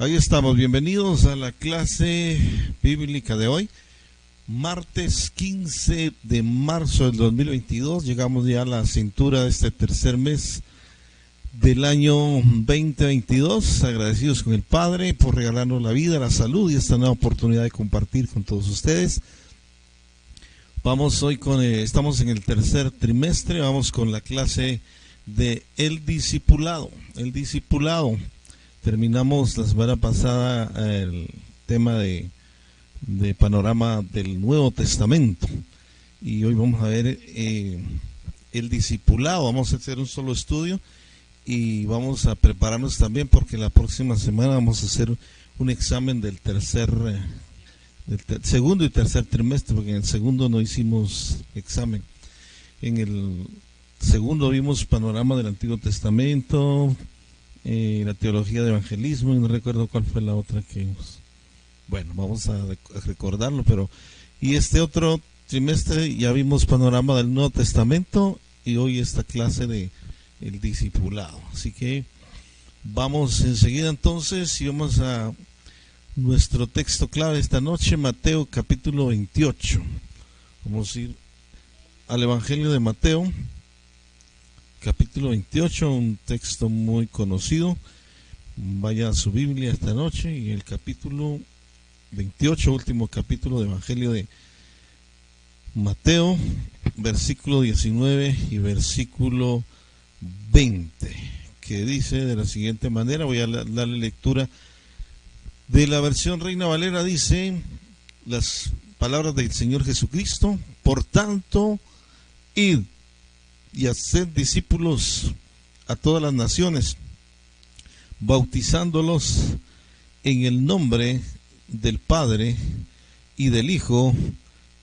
Ahí estamos, bienvenidos a la clase bíblica de hoy, martes 15 de marzo del 2022, llegamos ya a la cintura de este tercer mes del año 2022, agradecidos con el Padre por regalarnos la vida, la salud y esta nueva oportunidad de compartir con todos ustedes. Vamos hoy estamos en el tercer trimestre, vamos con la clase de el discipulado. Terminamos la semana pasada el tema de panorama del Nuevo Testamento y hoy vamos a ver el discipulado. Vamos a hacer un solo estudio y vamos a prepararnos también porque la próxima semana vamos a hacer un examen del segundo y tercer trimestre, porque en el segundo no hicimos examen. En el segundo vimos panorama del Antiguo Testamento, la teología de evangelismo, y no recuerdo cuál fue la otra que vimos. Bueno, vamos a recordarlo, y este otro trimestre ya vimos panorama del Nuevo Testamento y hoy esta clase de el discipulado. Así que vamos enseguida entonces y vamos a nuestro texto clave esta noche, Mateo capítulo 28. Vamos a ir al Evangelio de Mateo capítulo 28, un texto muy conocido. Vaya a su Biblia esta noche y el capítulo 28, último capítulo del Evangelio de Mateo, versículo 19 y versículo 20, que dice de la siguiente manera. Voy a darle lectura de la versión Reina Valera. Dice las palabras del Señor Jesucristo: por tanto, id y haced discípulos a todas las naciones, bautizándolos en el nombre del Padre y del Hijo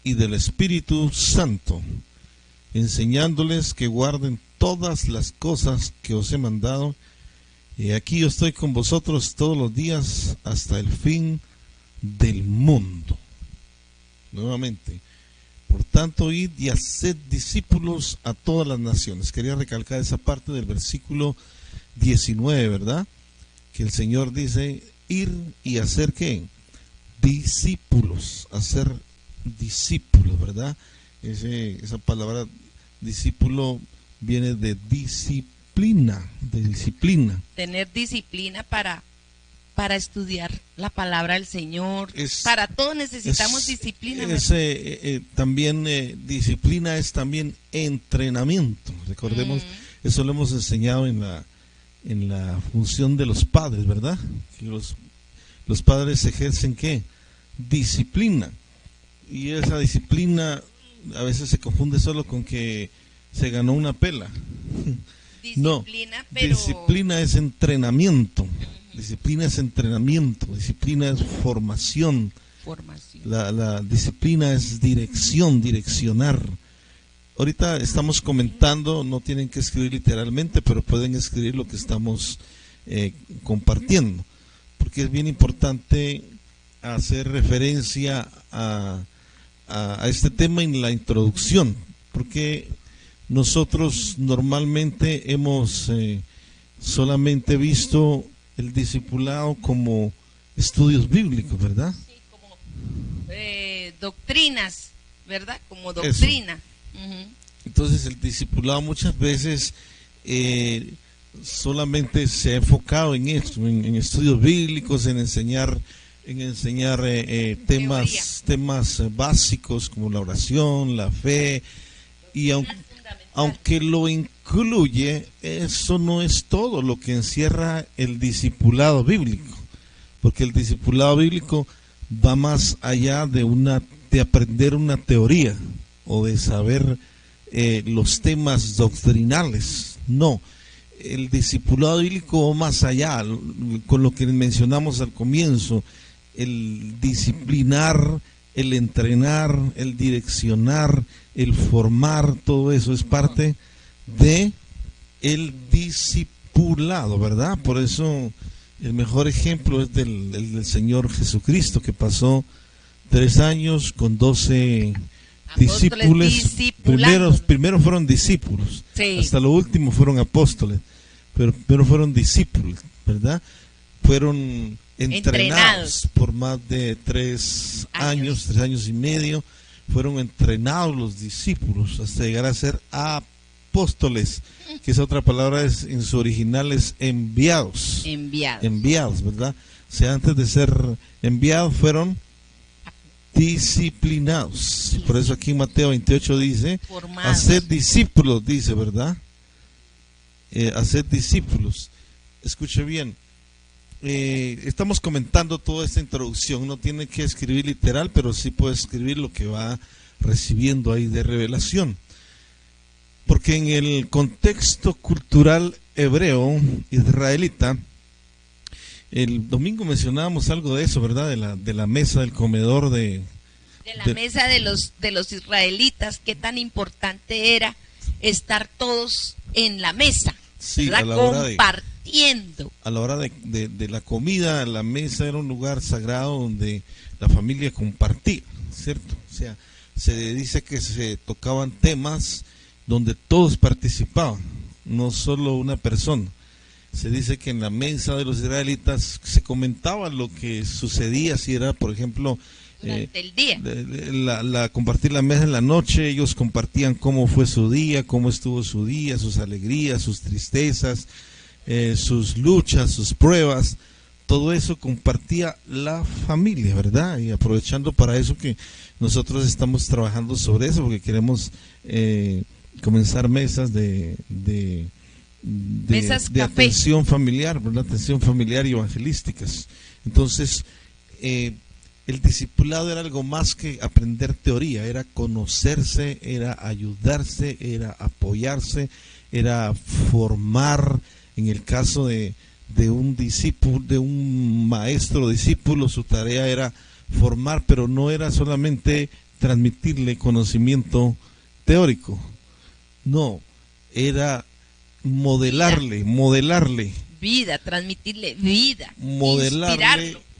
y del Espíritu Santo, enseñándoles que guarden todas las cosas que os he mandado, y aquí yo estoy con vosotros todos los días hasta el fin del mundo. Nuevamente, por tanto, id y haced discípulos a todas las naciones. Quería recalcar esa parte del versículo 19, ¿verdad? Que el Señor dice ir y hacer ¿qué? Discípulos, hacer discípulos, ¿verdad? Esa palabra discípulo viene de disciplina, Tener disciplina para estudiar la palabra del Señor. Para todo necesitamos disciplina. También disciplina es también entrenamiento. Recordemos, eso lo hemos enseñado en la función de los padres, ¿verdad? Que los padres ejercen ¿qué? Disciplina. Y esa disciplina a veces se confunde solo con que se ganó una pela. Disciplina, no, disciplina es entrenamiento. Disciplina es entrenamiento, disciplina es formación. La disciplina es direccionar. Ahorita estamos comentando, no tienen que escribir literalmente, pero pueden escribir lo que estamos compartiendo, porque es bien importante hacer referencia a este tema en la introducción, porque nosotros normalmente hemos solamente visto el discipulado como estudios bíblicos, ¿verdad? Sí, como doctrinas, ¿verdad? Como doctrina. Entonces el discipulado muchas veces solamente se ha enfocado en esto, en estudios bíblicos, en enseñar temas básicos como la oración, la fe, y aunque lo incluye, eso no es todo lo que encierra el discipulado bíblico, porque el discipulado bíblico va más allá de aprender una teoría o de saber los temas doctrinales. No, el discipulado bíblico va más allá, con lo que mencionamos al comienzo, el disciplinar, el entrenar, el direccionar, el formar, todo eso es parte de el discipulado, ¿verdad? Por eso el mejor ejemplo es del Señor Jesucristo, que pasó 3 años con 12 discípulos. Primero fueron discípulos, sí. Hasta lo último fueron apóstoles, pero fueron discípulos, ¿verdad? fueron entrenados por más de 3 años, 3 años y medio. Fueron entrenados los discípulos hasta llegar a ser apóstoles, que esa otra palabra en su original es enviados. Enviados, ¿verdad? O sea, antes de ser enviados fueron disciplinados. Por eso aquí en Mateo 28 dice, haced discípulos, dice, ¿verdad? Haced discípulos. Escuche bien. Estamos comentando toda esta introducción. No tiene que escribir literal, pero sí puede escribir lo que va recibiendo ahí de revelación. Porque en el contexto cultural hebreo, israelita, el domingo mencionábamos algo de eso, ¿verdad? De la mesa, del comedor de la mesa de los israelitas, qué tan importante era estar todos en la mesa, sí, a la compartiendo. A la hora de la comida, la mesa era un lugar sagrado donde la familia compartía, ¿cierto? O sea, se dice que se tocaban temas donde todos participaban, no solo una persona. Se dice que en la mesa de los israelitas se comentaba lo que sucedía, si era, por ejemplo, durante el día. Compartir la mesa en la noche. Ellos compartían cómo fue su día, cómo estuvo su día, sus alegrías, sus tristezas, sus luchas, sus pruebas. Todo eso compartía la familia, ¿verdad? Y aprovechando para eso que nosotros estamos trabajando sobre eso, porque queremos comenzar mesas de atención familiar, ¿verdad? Atención familiar y evangelísticas. Entonces, el discipulado era algo más que aprender teoría, era conocerse, era ayudarse, era apoyarse, era formar. En el caso de un discípulo, de un maestro discípulo, su tarea era formar, pero no era solamente transmitirle conocimiento teórico, no, era modelarle vida, transmitirle vida,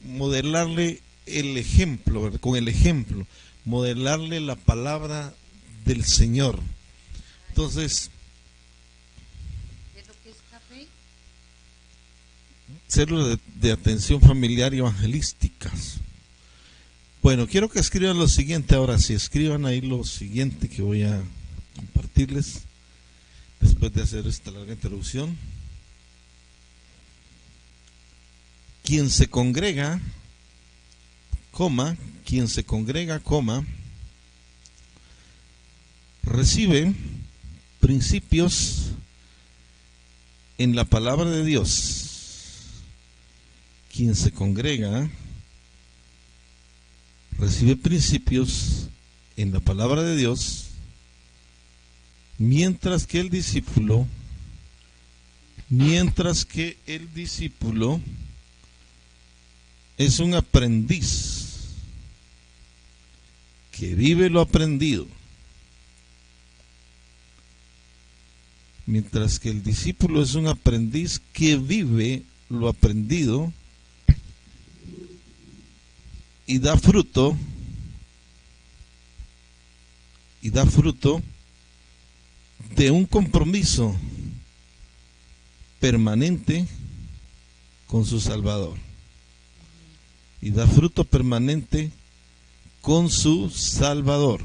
modelarle el ejemplo, ¿verdad? Con el ejemplo, modelarle la palabra del Señor. Entonces, células de atención familiar y evangelísticas. Bueno, quiero que escriban lo siguiente ahora, si escriban ahí lo siguiente que voy a compartirles después de hacer esta larga introducción. Quien se congrega, recibe principios en la palabra de Dios. Quien se congrega recibe principios en la palabra de Dios, mientras que el discípulo es un aprendiz que vive lo aprendido. Mientras que el discípulo es un aprendiz que vive lo aprendido y da fruto de un compromiso permanente con su Salvador. Y da fruto permanente con su Salvador.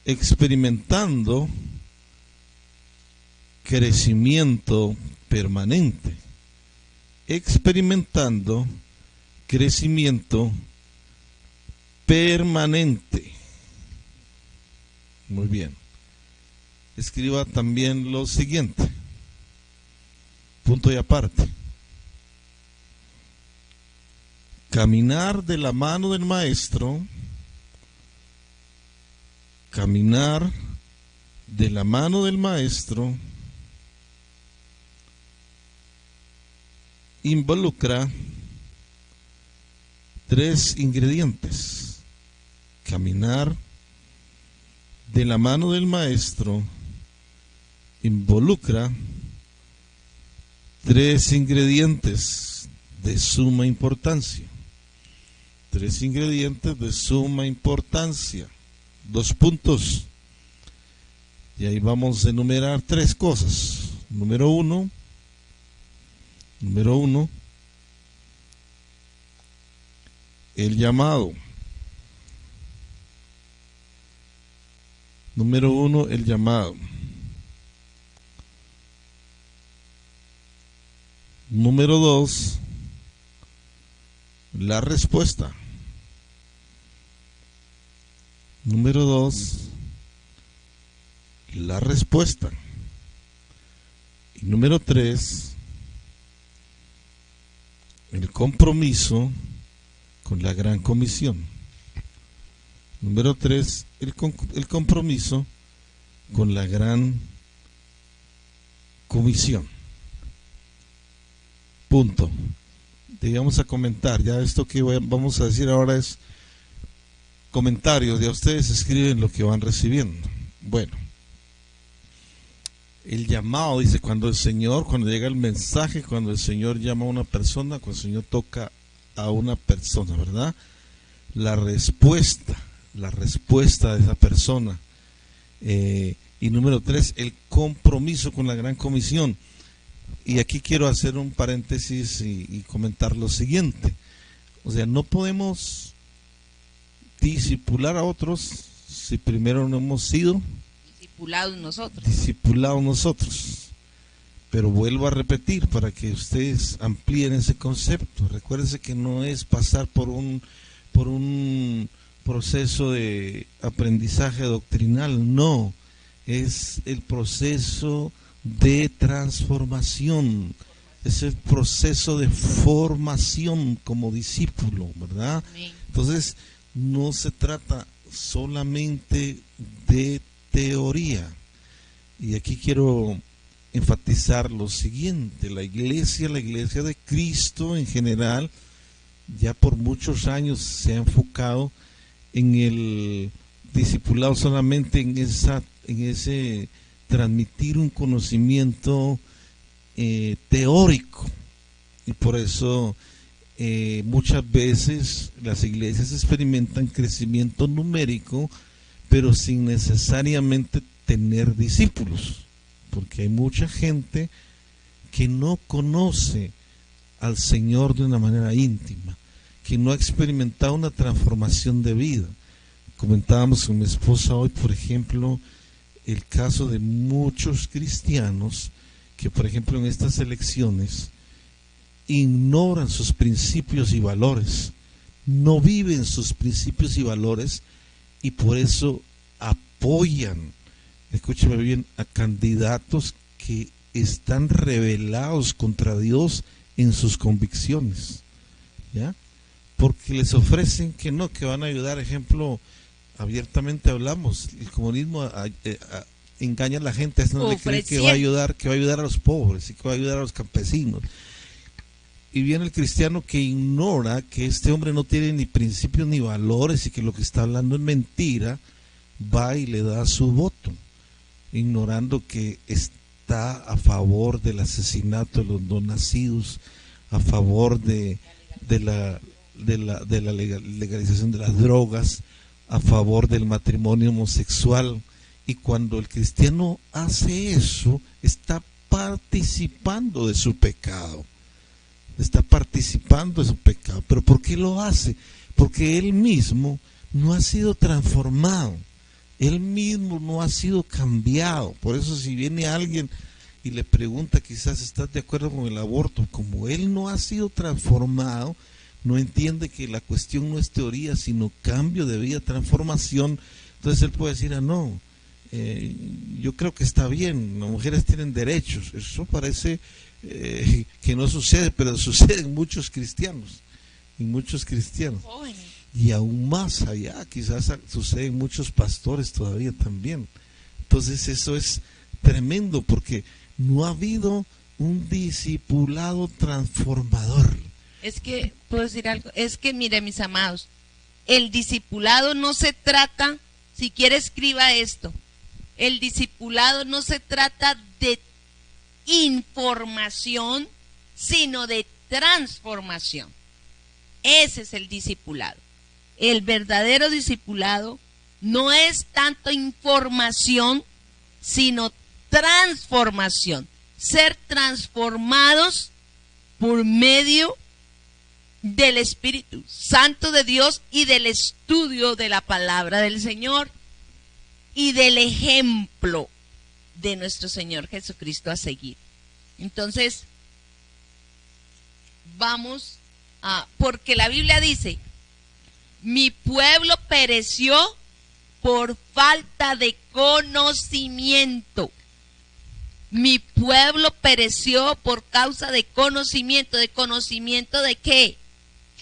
Experimentando crecimiento permanente. Experimentando crecimiento permanente. Muy bien. Escriba también lo siguiente. Punto y aparte. Caminar de la mano del maestro. Caminar de la mano del maestro involucra 3 ingredientes. Caminar de la mano del maestro involucra 3 ingredientes de suma importancia. 3 ingredientes de suma importancia. 2 puntos. Y ahí vamos a enumerar 3 cosas. Número 1, Número 1, el llamado. Número 1, el llamado. Número 2, la respuesta. Número 2, la respuesta. Y número 3, el compromiso con la gran comisión. Número 3, el compromiso con la gran comisión. Punto. Vamos a comentar. Ya esto que vamos a decir ahora es comentarios. Ya ustedes escriben lo que van recibiendo. Bueno, el llamado, dice, cuando llega el mensaje, cuando el Señor llama a una persona, cuando el Señor toca a una persona, ¿verdad? La respuesta de esa persona. Y número 3, el compromiso con la gran comisión. Y aquí quiero hacer un paréntesis y comentar lo siguiente. O sea, no podemos discipular a otros si primero no hemos sido discipulados nosotros. Pero vuelvo a repetir para que ustedes amplíen ese concepto. Recuérdense que no es pasar por un proceso de aprendizaje doctrinal, no, es el proceso de transformación, es el proceso de formación como discípulo, ¿verdad? Entonces, no se trata solamente de teoría. Y aquí quiero enfatizar lo siguiente: la iglesia de Cristo en general, ya por muchos años se ha enfocado en el discipulado solamente en ese transmitir un conocimiento teórico, y por eso muchas veces las iglesias experimentan crecimiento numérico, pero sin necesariamente tener discípulos, porque hay mucha gente que no conoce al Señor de una manera íntima, que no ha experimentado una transformación de vida. Comentábamos con mi esposa hoy, por ejemplo, el caso de muchos cristianos que, por ejemplo, en estas elecciones ignoran sus principios y valores, no viven sus principios y valores, y por eso apoyan, escúcheme bien, a candidatos que están rebelados contra Dios en sus convicciones, ¿ya? Porque les ofrecen que no, que van a ayudar. Ejemplo, abiertamente hablamos, el comunismo engaña a la gente, haciéndole creer que va a ayudar a los pobres y que va a ayudar a los campesinos. Y viene el cristiano que ignora que este hombre no tiene ni principios ni valores y que lo que está hablando es mentira, va y le da su voto, ignorando que está a favor del asesinato de los no nacidos, a favor de la legalización de las drogas, a favor del matrimonio homosexual. Y cuando el cristiano hace eso, está participando de su pecado. ¿Pero por qué lo hace? Porque él mismo no ha sido transformado, él mismo no ha sido cambiado. Por eso, si viene alguien y le pregunta, quizás estás de acuerdo con el aborto, como él no ha sido transformado, no entiende que la cuestión no es teoría, sino cambio de vida, transformación. Entonces él puede decir, no, yo creo que está bien, las mujeres tienen derechos. Eso parece que no sucede, pero sucede en muchos cristianos, y aún más allá, quizás sucede en muchos pastores todavía también. Entonces eso es tremendo, porque no ha habido un discipulado transformador. Es que, ¿puedo decir algo? Es que, mire, mis amados, el discipulado no se trata, si quiere escriba esto, el discipulado no se trata de información, sino de transformación. Ese es el discipulado. El verdadero discipulado no es tanto información, sino transformación. Ser transformados por medio del Espíritu Santo de Dios y del estudio de la palabra del Señor y del ejemplo de nuestro Señor Jesucristo a seguir. Entonces, vamos a, porque la Biblia dice, mi pueblo pereció por falta de conocimiento. Mi pueblo pereció por causa de conocimiento. ¿De conocimiento de qué?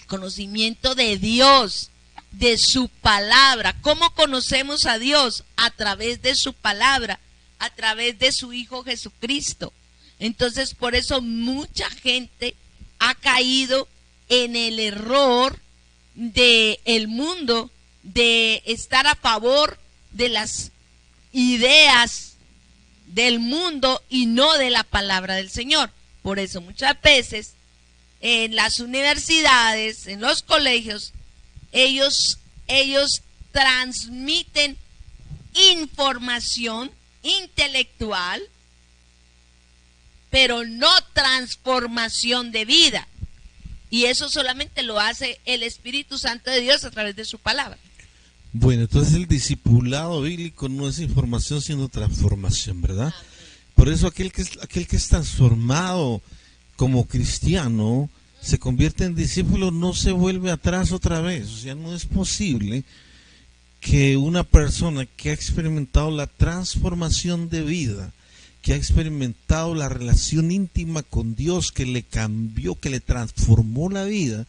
Conocimiento de Dios, de su palabra. ¿Cómo conocemos a Dios? A través de su palabra, a través de su Hijo Jesucristo. Entonces, por eso mucha gente ha caído en el error del mundo de estar a favor de las ideas del mundo y no de la palabra del Señor. Por eso muchas veces en las universidades, en los colegios, ellos transmiten información intelectual, pero no transformación de vida. Y eso solamente lo hace el Espíritu Santo de Dios a través de su palabra. Bueno, entonces el discipulado bíblico no es información, sino transformación, ¿verdad? Amén. Por eso aquel que es transformado como cristiano, se convierte en discípulo, no se vuelve atrás otra vez. O sea, no es posible que una persona que ha experimentado la transformación de vida, que ha experimentado la relación íntima con Dios, que le cambió, que le transformó la vida,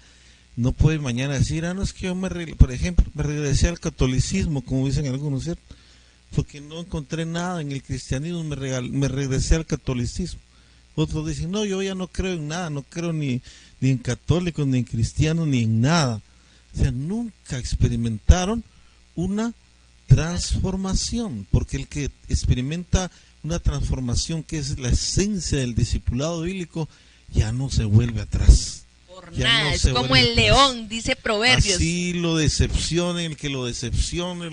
no puede mañana decir, no, es que yo por ejemplo, me regresé al catolicismo, como dicen algunos, ¿cierto? Porque no encontré nada en el cristianismo, me regresé al catolicismo. Otros dicen, no, yo ya no creo en nada, no creo ni en católicos, ni en cristianos, ni en nada. O sea, nunca experimentaron una transformación, porque el que experimenta una transformación que es la esencia del discipulado bíblico, ya no se vuelve atrás. Por nada, es como el león, dice Proverbios. Así lo decepcione el que lo decepcione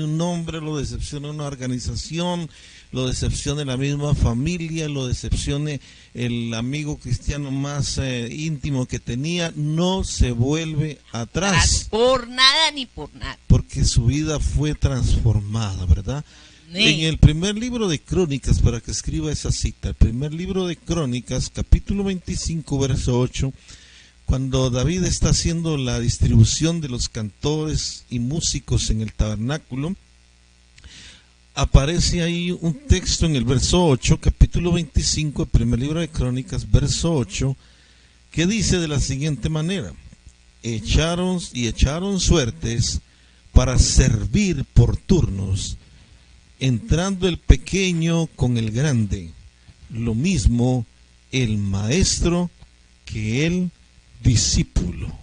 un hombre, lo decepcione una organización, lo decepcione la misma familia, lo decepcione el amigo cristiano más íntimo que tenía, no se vuelve atrás. Por nada ni por nada. Porque su vida fue transformada, ¿verdad? En el primer libro de Crónicas, para que escriba esa cita, el primer libro de Crónicas, capítulo 25, verso 8, cuando David está haciendo la distribución de los cantores y músicos en el tabernáculo, aparece ahí un texto en el verso 8, capítulo 25, el primer libro de Crónicas, verso 8, que dice de la siguiente manera: echaron suertes para servir por turnos, entrando el pequeño con el grande, lo mismo el maestro que el discípulo.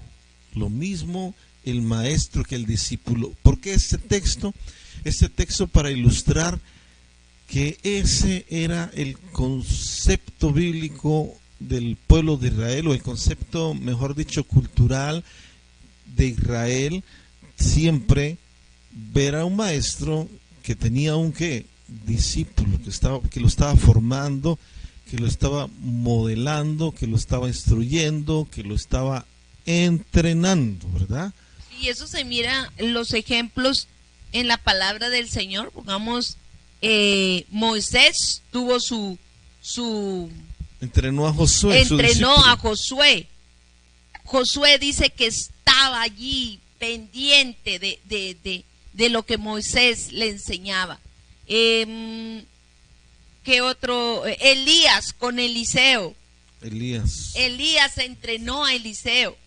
Lo mismo el maestro que el discípulo. ¿Por qué este texto? Este texto para ilustrar que ese era el concepto bíblico del pueblo de Israel, o el concepto, mejor dicho, cultural de Israel. Siempre ver a un maestro que tenía un discípulo, que lo estaba formando, que lo estaba modelando, que lo estaba instruyendo, que lo estaba entrenando, ¿verdad? Y eso se mira en los ejemplos en la palabra del Señor. Pongamos, Moisés tuvo su entrenó a Josué. Entrenó a Josué. Josué dice que estaba allí pendiente de lo que Moisés le enseñaba. ¿Qué otro? Elías con Eliseo. Elías entrenó a Eliseo.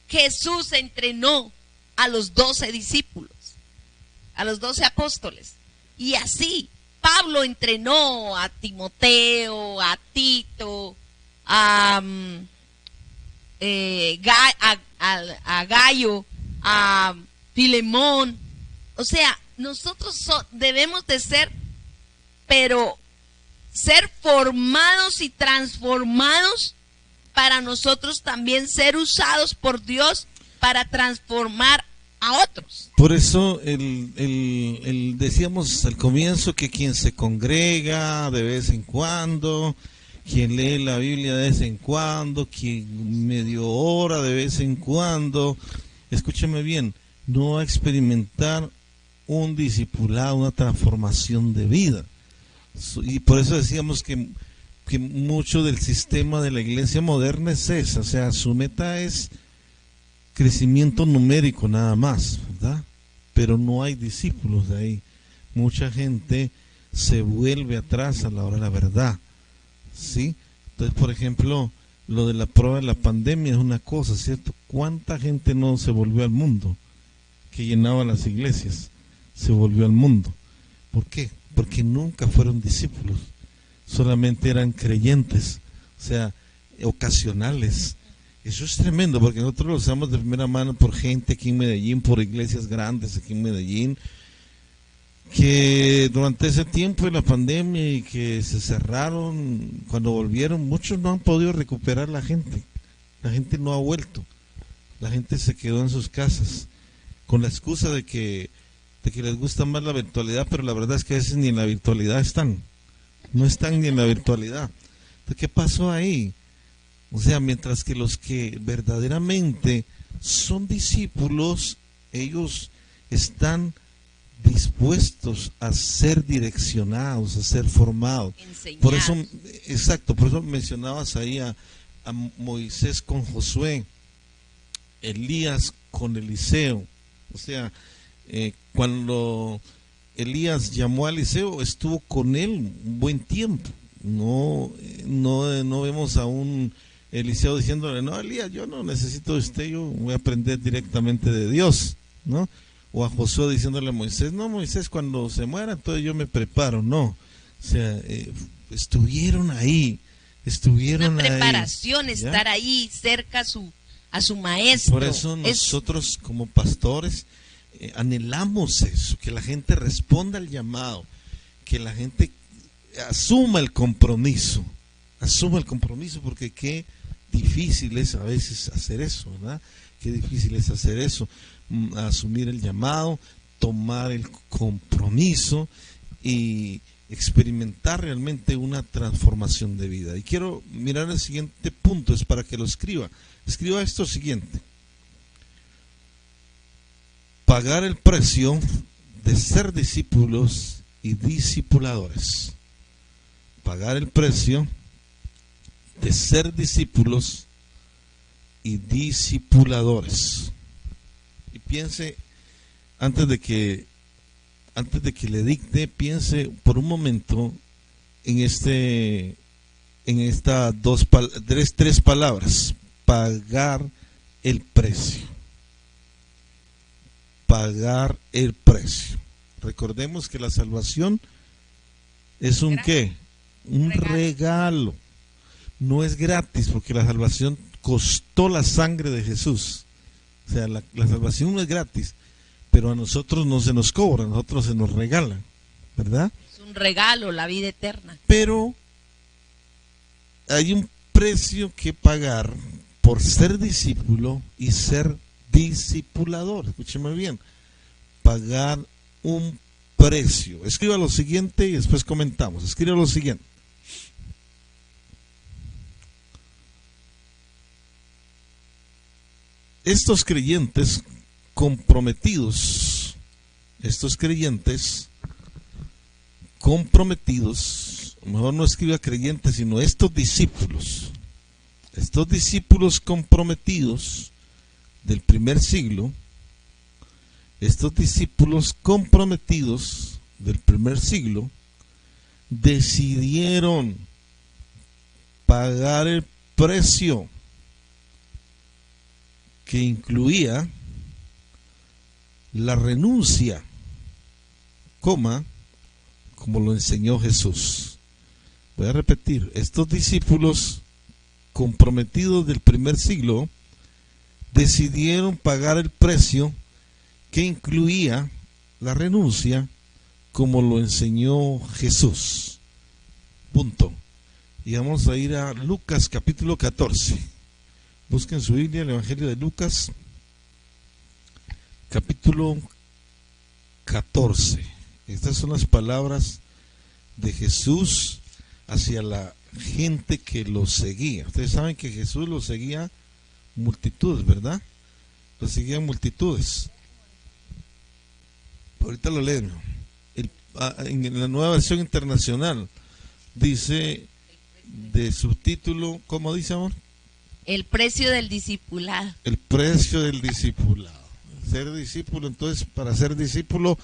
Jesús entrenó a los 12 discípulos, a los 12 apóstoles. Y así, Pablo entrenó a Timoteo, a Tito, a Gallo, a Filemón. O sea, nosotros debemos de ser, pero ser formados y transformados para nosotros también ser usados por Dios para transformar a otros. Por eso decíamos al comienzo que quien se congrega de vez en cuando, quien lee la Biblia de vez en cuando, quien medio hora de vez en cuando. Escúcheme bien, no va a experimentar un discipulado, una transformación de vida. Y por eso decíamos que mucho del sistema de la iglesia moderna es esa, o sea, su meta es crecimiento numérico nada más, ¿verdad? Pero no hay discípulos de ahí. Mucha gente se vuelve atrás a la hora de la verdad, ¿sí? Entonces, por ejemplo, lo de la prueba de la pandemia es una cosa, ¿cierto? ¿Cuánta gente no se volvió al mundo? Que llenaba las iglesias, se volvió al mundo. ¿Por qué? Porque nunca fueron discípulos, solamente eran creyentes, o sea, ocasionales. Eso es tremendo, porque nosotros lo usamos de primera mano por gente aquí en Medellín, por iglesias grandes aquí en Medellín, que durante ese tiempo de la pandemia y que se cerraron, cuando volvieron, muchos no han podido recuperar la gente no ha vuelto, la gente se quedó en sus casas, con la excusa de que les gusta más la virtualidad, pero la verdad es que a veces ni en la virtualidad no están ni en la virtualidad. Entonces, ¿qué pasó ahí? O sea, mientras que los que verdaderamente son discípulos, ellos están dispuestos a ser direccionados, a ser formados. Enseñar. Por eso, exacto, por eso mencionabas ahí a Moisés con Josué, Elías con Eliseo. O sea, cuando Elías llamó a Eliseo, estuvo con él un buen tiempo. No vemos a un Eliseo diciéndole, no, Elías, yo no necesito de usted, yo voy a aprender directamente de Dios, ¿no? O a Josué diciéndole a Moisés, no, Moisés, cuando se muera, entonces yo me preparo. No, o sea, estuvieron ahí, una preparación, ahí, estar ahí cerca a su maestro. Por eso nosotros como pastores anhelamos eso, que la gente responda al llamado, que la gente asuma el compromiso, porque qué difícil es a veces hacer eso, ¿verdad? Qué difícil es hacer eso, asumir el llamado, tomar el compromiso y experimentar realmente una transformación de vida. Y quiero mirar el siguiente punto, es para que lo escriba. Escriba esto siguiente: pagar el precio de ser discípulos y discipuladores. Pagar el precio de ser discípulos y discipuladores. Y piense, antes de que le dicte, piense por un momento en estas tres palabras: pagar el precio. Pagar el precio. Recordemos que la salvación es un ¿qué? Un regalo. No es gratis, porque la salvación costó la sangre de Jesús. O sea, la salvación no es gratis, pero a nosotros no se nos cobra, a nosotros se nos regala, ¿verdad? Es un regalo, la vida eterna. Pero hay un precio que pagar por ser discípulo y ser discipulador. Escúcheme bien, pagar un precio. Escriba lo siguiente y después comentamos. Escriba lo siguiente: estos creyentes comprometidos, mejor no escriba creyentes, sino estos discípulos comprometidos del primer siglo, decidieron pagar el precio que incluía la renuncia, como lo enseñó Jesús. Voy a repetir: estos discípulos comprometidos del primer siglo decidieron pagar el precio que incluía la renuncia, como lo enseñó Jesús. Punto. Y vamos a ir a Lucas capítulo 14. Busquen su Biblia, el Evangelio de Lucas capítulo 14. Estas son las palabras de Jesús hacia la gente que lo seguía. Ustedes saben que Jesús lo seguía multitudes, ¿verdad? Lo seguían multitudes. Ahorita lo leen. En la Nueva Versión Internacional dice de subtítulo, ¿cómo dice, amor? El precio del discipulado. El precio del discipulado. Ser discípulo, entonces, para ser discípulo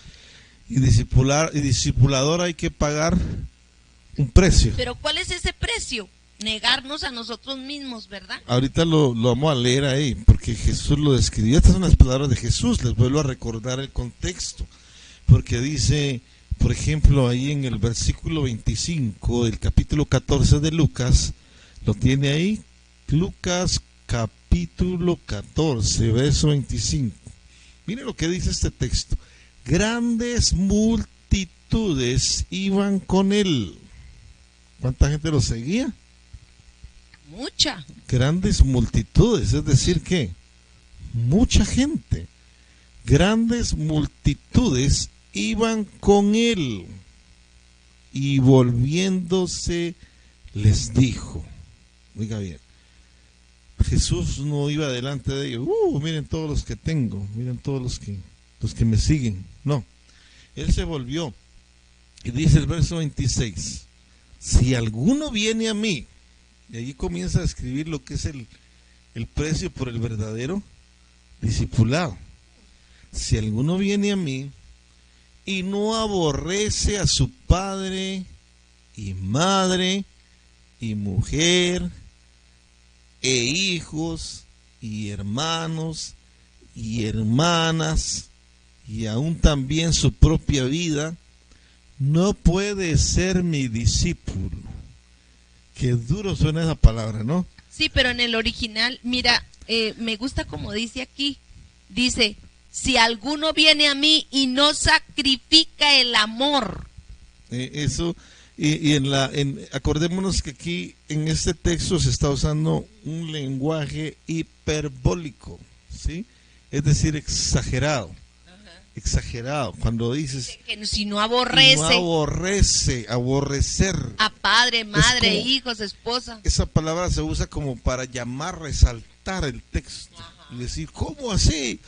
y discipulador hay que pagar un precio. Pero ¿cuál es ese precio? Negarnos a nosotros mismos, ¿verdad? Ahorita lo vamos a leer ahí, porque Jesús lo describió. Estas son las palabras de Jesús. Les vuelvo a recordar el contexto, porque dice, por ejemplo, ahí en el versículo 25 del capítulo 14 de Lucas, lo tiene ahí, Lucas capítulo 14, verso 25. Miren lo que dice este texto. Grandes multitudes iban con él. ¿Cuánta gente lo seguía? Mucha. Grandes multitudes, es decir que mucha gente. Grandes multitudes iban con él y volviéndose les dijo, oiga bien, Jesús no iba delante de ellos, miren todos los que tengo, miren todos los que me siguen, no, él se volvió y dice el verso 26, si alguno viene a mí, y allí comienza a escribir lo que es el precio por el verdadero discipulado. Si alguno viene a mí y no aborrece a su padre y madre y mujer e hijos y hermanos y hermanas y aún también su propia vida, no puede ser mi discípulo. Qué duro suena esa palabra, ¿no? Sí, pero en el original, mira, me gusta como dice aquí, dice, si alguno viene a mí y no sacrifica el amor. Eso, y acordémonos que aquí en este texto se está usando un lenguaje hiperbólico, ¿sí? Es decir, exagerado. Exagerado, cuando dices que si no aborrece, aborrecer a padre, madre, hijos, esposa. Esa palabra se usa como para llamar, resaltar el texto. Y decir, ¿cómo así?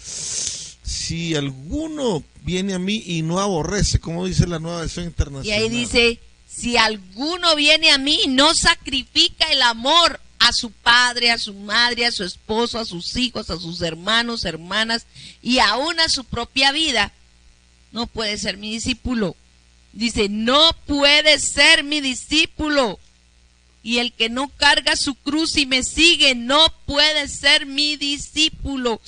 Si alguno viene a mí y no aborrece, como dice la Nueva Versión Internacional. Y ahí dice, si alguno viene a mí y no sacrifica el amor a su padre, a su madre, a su esposo, a sus hijos, a sus hermanos, hermanas y aún a su propia vida, no puede ser mi discípulo. Dice, no puede ser mi discípulo. Y el que no carga su cruz y me sigue, no puede ser mi discípulo.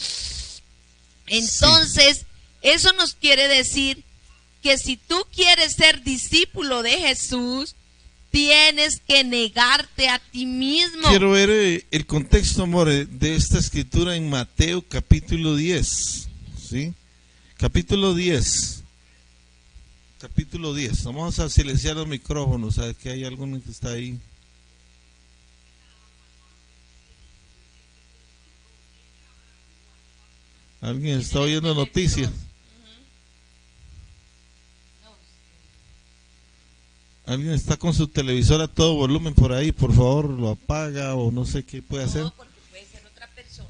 Entonces, sí, eso nos quiere decir que si tú quieres ser discípulo de Jesús, tienes que negarte a ti mismo. Quiero ver el contexto, amor, de esta escritura en Mateo capítulo 10. ¿Sí? Capítulo 10. Capítulo 10. Vamos a silenciar los micrófonos, a ver que hay alguno que está ahí. ¿Alguien está oyendo noticias? ¿Alguien está con su televisor a todo volumen por ahí? Por favor, lo apaga o no sé qué puede hacer. No, porque puede ser otra persona.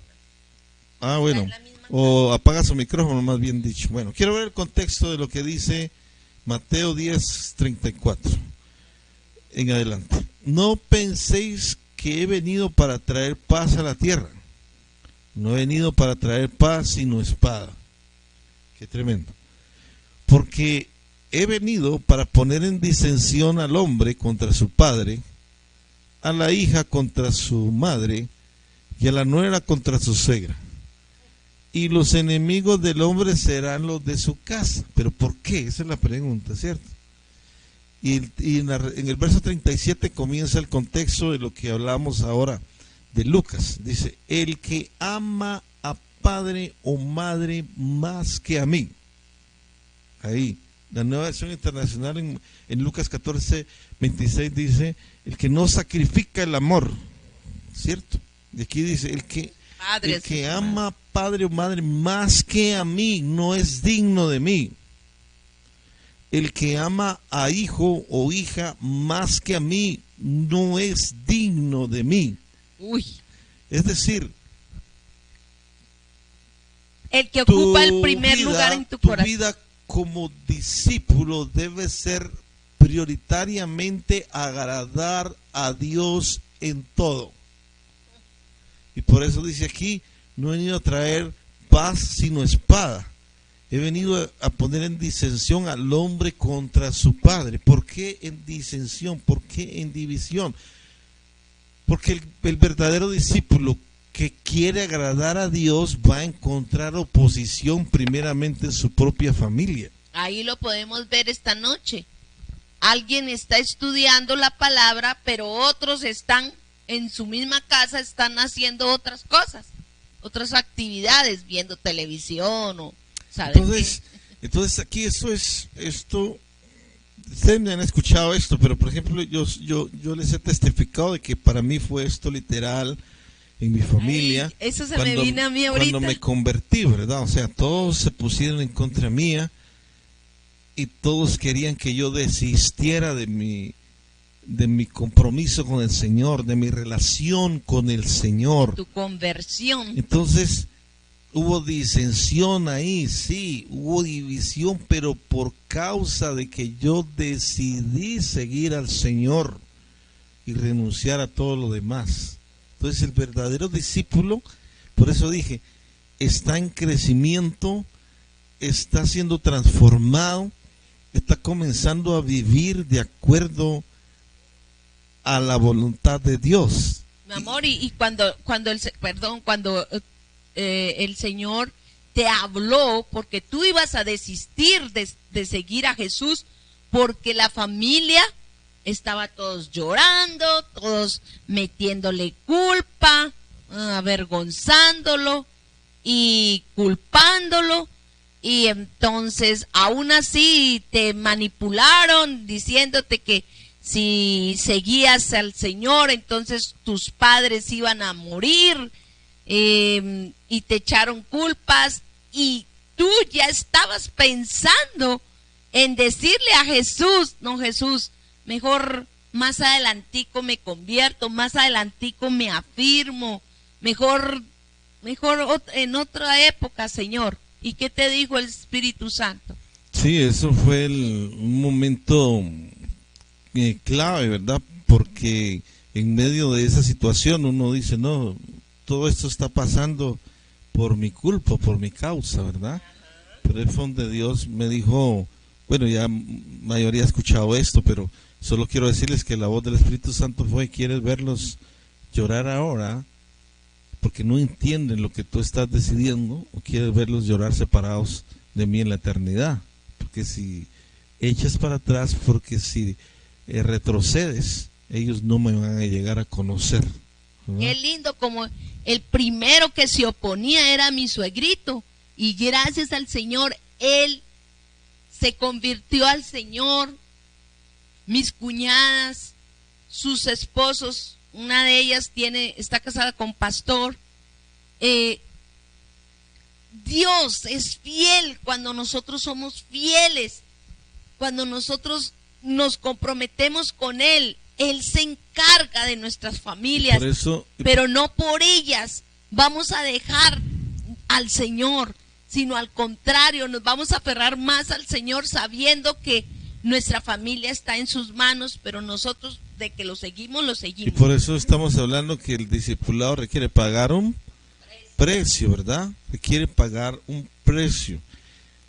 Ah, bueno. O apaga su micrófono, más bien dicho. Bueno, quiero ver el contexto de lo que dice Mateo 10:34 en adelante. No penséis que he venido para traer paz a la tierra. No he venido para traer paz sino espada. Qué tremendo. Porque he venido para poner en disensión al hombre contra su padre, a la hija contra su madre y a la nuera contra su suegra. Y los enemigos del hombre serán los de su casa. ¿Pero por qué? Esa es la pregunta, ¿cierto? Y en el verso 37 comienza el contexto de lo que hablamos ahora de Lucas. Dice, el que ama a padre o madre más que a mí. Ahí. La Nueva Versión Internacional en Lucas 14:26 dice, el que no sacrifica el amor, ¿cierto? Y aquí dice, el que ama padre o madre más que a mí no es digno de mí. El que ama a hijo o hija más que a mí no es digno de mí. Uy. Es decir, El que ocupa el primer lugar en tu corazón. Tu vida como discípulo debe ser prioritariamente agradar a Dios en todo. Y por eso dice aquí, no he venido a traer paz sino espada. He venido a poner en disensión al hombre contra su padre. ¿Por qué en disensión? ¿Por qué en división? Porque el verdadero discípulo que quiere agradar a Dios va a encontrar oposición primeramente en su propia familia. Ahí lo podemos ver esta noche. Alguien está estudiando la palabra, pero otros están en su misma casa, están haciendo otras cosas, otras actividades, viendo televisión o entonces aquí esto, ustedes me han escuchado esto, pero por ejemplo yo les he testificado de que para mí fue esto literal en mi familia. Ay, eso se me vino a mí ahorita. Cuando me convertí, ¿verdad? O sea, todos se pusieron en contra mía y todos querían que yo desistiera de mi compromiso con el Señor, de mi relación con el Señor. Tu conversión. Entonces hubo disensión ahí, sí, hubo división, pero por causa de que yo decidí seguir al Señor y renunciar a todo lo demás. Entonces el verdadero discípulo, por eso dije, está en crecimiento, está siendo transformado, está comenzando a vivir de acuerdo a la voluntad de Dios. Mi amor, y cuando el Señor te habló, porque tú ibas a desistir de seguir a Jesús, porque la familia estaba todos llorando, todos metiéndole culpa, avergonzándolo y culpándolo, y entonces aún así te manipularon diciéndote que si seguías al Señor entonces tus padres iban a morir, y te echaron culpas, y tú ya estabas pensando en decirle a Jesús, no, Jesús, mejor más adelantico me convierto, más adelantico me afirmo, mejor en otra época, Señor. ¿Y qué te dijo el Espíritu Santo? Sí, eso fue un momento clave, ¿verdad? Porque en medio de esa situación uno dice, no, todo esto está pasando por mi culpa, por mi causa, ¿verdad? Pero es donde Dios me dijo, bueno, ya mayoría ha escuchado esto, pero solo quiero decirles que la voz del Espíritu Santo fue, ¿quieres verlos llorar ahora? Porque no entienden lo que tú estás decidiendo, o quieres verlos llorar separados de mí en la eternidad. Porque si echas para atrás, porque si retrocedes, ellos no me van a llegar a conocer, ¿verdad? Qué lindo, como el primero que se oponía era mi suegrito, y gracias al Señor, él se convirtió al Señor. Mis cuñadas, sus esposos, una de ellas está casada con pastor. Dios es fiel cuando nosotros somos fieles, cuando nosotros nos comprometemos con Él. Él se encarga de nuestras familias, por eso, pero no por ellas vamos a dejar al Señor, sino al contrario, nos vamos a aferrar más al Señor sabiendo que nuestra familia está en sus manos, pero nosotros de que lo seguimos, lo seguimos. Y por eso estamos hablando que el discipulado requiere pagar un precio, ¿verdad? Requiere pagar un precio.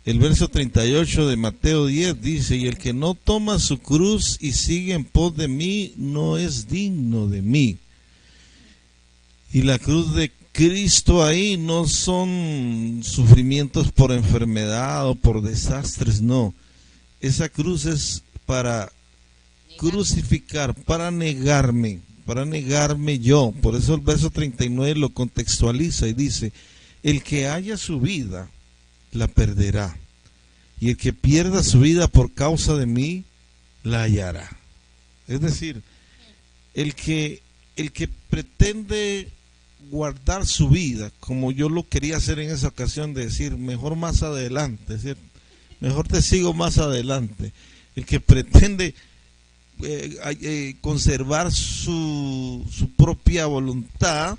El verso 38 de Mateo 10 dice, y el que no toma su cruz y sigue en pos de mí, no es digno de mí. Y la cruz de Cristo ahí no son sufrimientos por enfermedad o por desastres, no. Esa cruz es para crucificar, para negarme yo. Por eso el verso 39 lo contextualiza y dice, el que haya su vida, la perderá. Y el que pierda su vida por causa de mí, la hallará. Es decir, el que pretende guardar su vida, como yo lo quería hacer en esa ocasión, de decir, mejor más adelante, es decir, mejor te sigo más adelante. El que pretende conservar su propia voluntad, O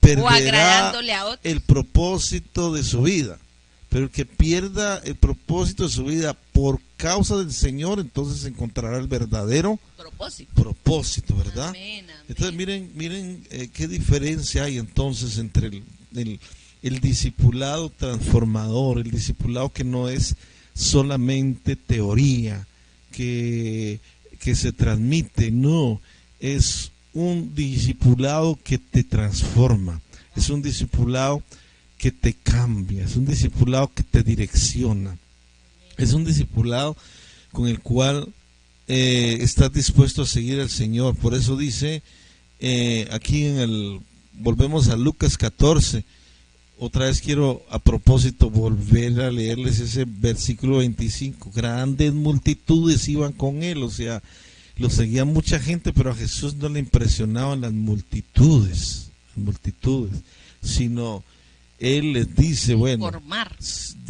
perderá agradándole a otros. el propósito de su vida. Pero el que pierda el propósito de su vida por causa del Señor, entonces encontrará el verdadero propósito, ¿verdad? Amén, amén. Entonces miren qué diferencia hay entonces entre el discipulado transformador, el discipulado que no es solamente teoría, que se transmite, no, es un discipulado que te transforma, es un discipulado que te cambia, es un discipulado que te direcciona, es un discipulado con el cual estás dispuesto a seguir al Señor. Por eso dice aquí volvemos a Lucas 14. Otra vez quiero a propósito volver a leerles ese versículo 25. Grandes multitudes iban con él, o sea, lo seguía mucha gente, pero a Jesús no le impresionaban las multitudes, sino él les dice, bueno,